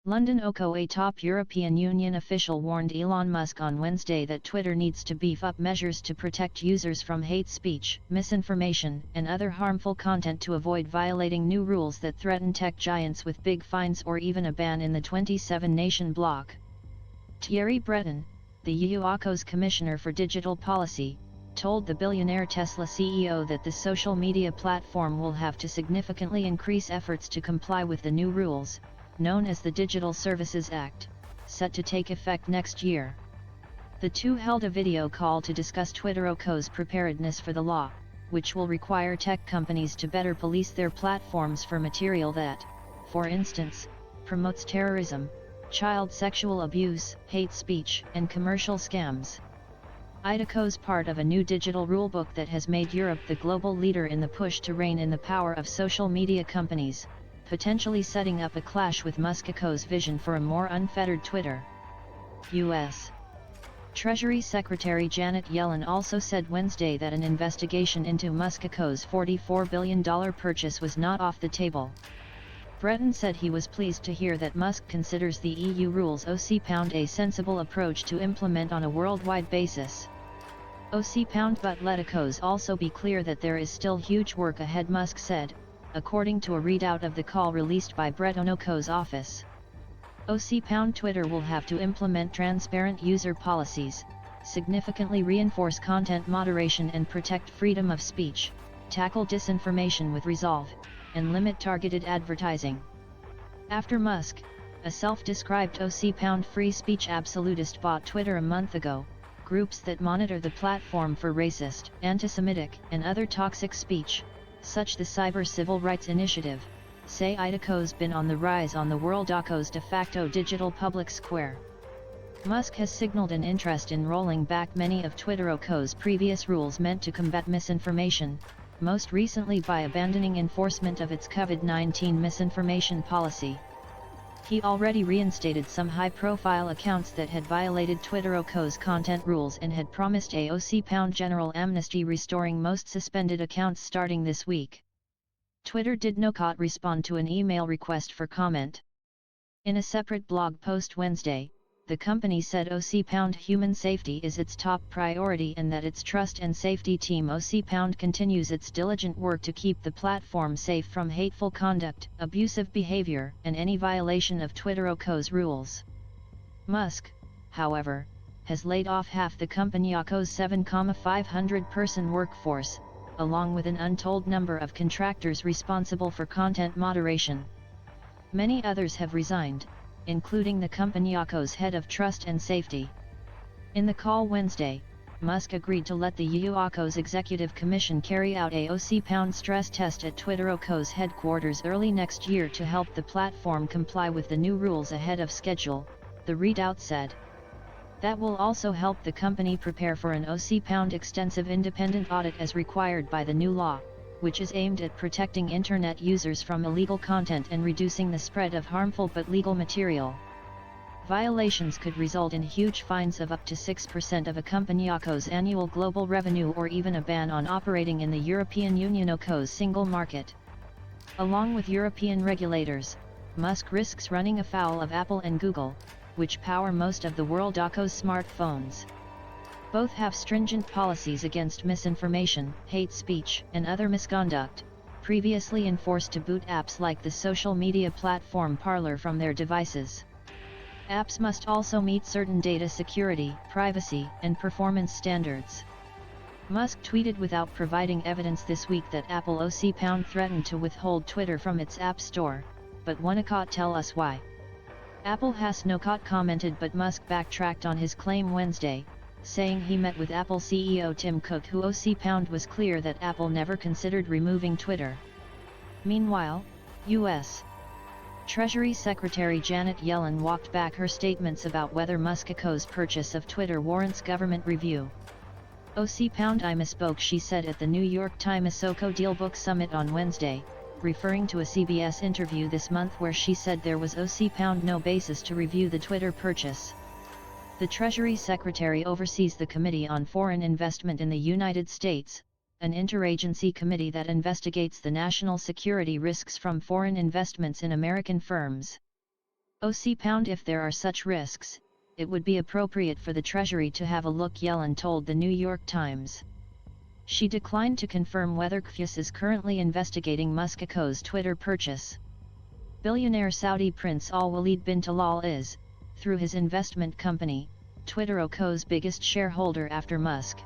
London OCO. A top European Union official warned Elon Musk on Wednesday that Twitter needs to beef up measures to protect users from hate speech, misinformation, and other harmful content to avoid violating new rules that threaten tech giants with big fines or even a ban in the 27-nation bloc. Thierry Breton, the EU OCO's Commissioner for Digital Policy, told the billionaire Tesla CEO that the social media platform will have to significantly increase efforts to comply with the new rules, known as the Digital Services Act, set to take effect next year. The two held a video call to discuss Twitter OCO's preparedness for the law, which will require tech companies to better police their platforms for material that, for instance, promotes terrorism, child sexual abuse, hate speech, and commercial scams. IDOCO's part of a new digital rulebook that has made Europe the global leader in the push to rein in the power of social media companies, potentially setting up a clash with Musk's vision for a more unfettered Twitter. U.S. Treasury Secretary Janet Yellen also said Wednesday that an investigation into Musk's $44 billion purchase was not off the table. Breton said he was pleased to hear that Musk considers the EU rules £OC a sensible approach to implement on a worldwide basis. £OC but let OCOs also be clear that there is still huge work ahead, Musk said, according to a readout of the call released by Breton OCO's office. £OC Twitter will have to implement transparent user policies, significantly reinforce content moderation and protect freedom of speech, tackle disinformation with resolve, and limit targeted advertising. After Musk, a self-described £OC free speech absolutist, bought Twitter a month ago, groups that monitor the platform for racist, anti-Semitic, and other toxic speech, such the Cyber Civil Rights Initiative, say IDOCO's been on the rise on the world OCO's de facto digital public square. Musk has signaled an interest in rolling back many of Twitter OCO's previous rules meant to combat misinformation, most recently by abandoning enforcement of its COVID-19 misinformation policy. He already reinstated some high-profile accounts that had violated Twitter OCO's content rules and had promised a £OC general amnesty, restoring most suspended accounts starting this week. Twitter did not respond to an email request for comment. In a separate blog post Wednesday, the company said £OC human safety is its top priority and that its trust and safety team £OC continues its diligent work to keep the platform safe from hateful conduct, abusive behavior, and any violation of Twitter OCO's rules. Musk, however, has laid off half the company OCO's 7,500-person workforce, along with an untold number of contractors responsible for content moderation. Many others have resigned, including the company OCO's head of trust and safety. In the call Wednesday, Musk agreed to let the EU OCO's Executive Commission carry out a £OC stress test at Twitter OCO's headquarters early next year to help the platform comply with the new rules ahead of schedule, the readout said. That will also help the company prepare for an £OC extensive independent audit as required by the new law, which is aimed at protecting Internet users from illegal content and reducing the spread of harmful but legal material. Violations could result in huge fines of up to 6% of a company OCO's annual global revenue or even a ban on operating in the European Union OCO's single market. Along with European regulators, Musk risks running afoul of Apple and Google, which power most of the world OCO's smartphones. Both have stringent policies against misinformation, hate speech, and other misconduct, previously enforced to boot apps like the social media platform Parler from their devices. Apps must also meet certain data security, privacy, and performance standards. Musk tweeted without providing evidence this week that Apple £OC threatened to withhold Twitter from its App Store, but wanna tell us why. Apple has not commented, but Musk backtracked on his claim Wednesday, saying he met with Apple CEO Tim Cook, who £OC was clear that Apple never considered removing Twitter. Meanwhile, U.S. Treasury Secretary Janet Yellen walked back her statements about whether Musk's purchase of Twitter warrants government review. £OC I misspoke, she said at the New York Times SoCo Dealbook Summit on Wednesday, referring to a CBS interview this month where she said there was £OC no basis to review the Twitter purchase. The Treasury Secretary oversees the Committee on Foreign Investment in the United States, an interagency committee that investigates the national security risks from foreign investments in American firms. £. If there are such risks, it would be appropriate for the Treasury to have a look, Yellen told the New York Times. She declined to confirm whether CFS is currently investigating Musk's Twitter purchase. Billionaire Saudi Prince Al Walid bin Talal is, through his investment company, Twitter's biggest shareholder after Musk.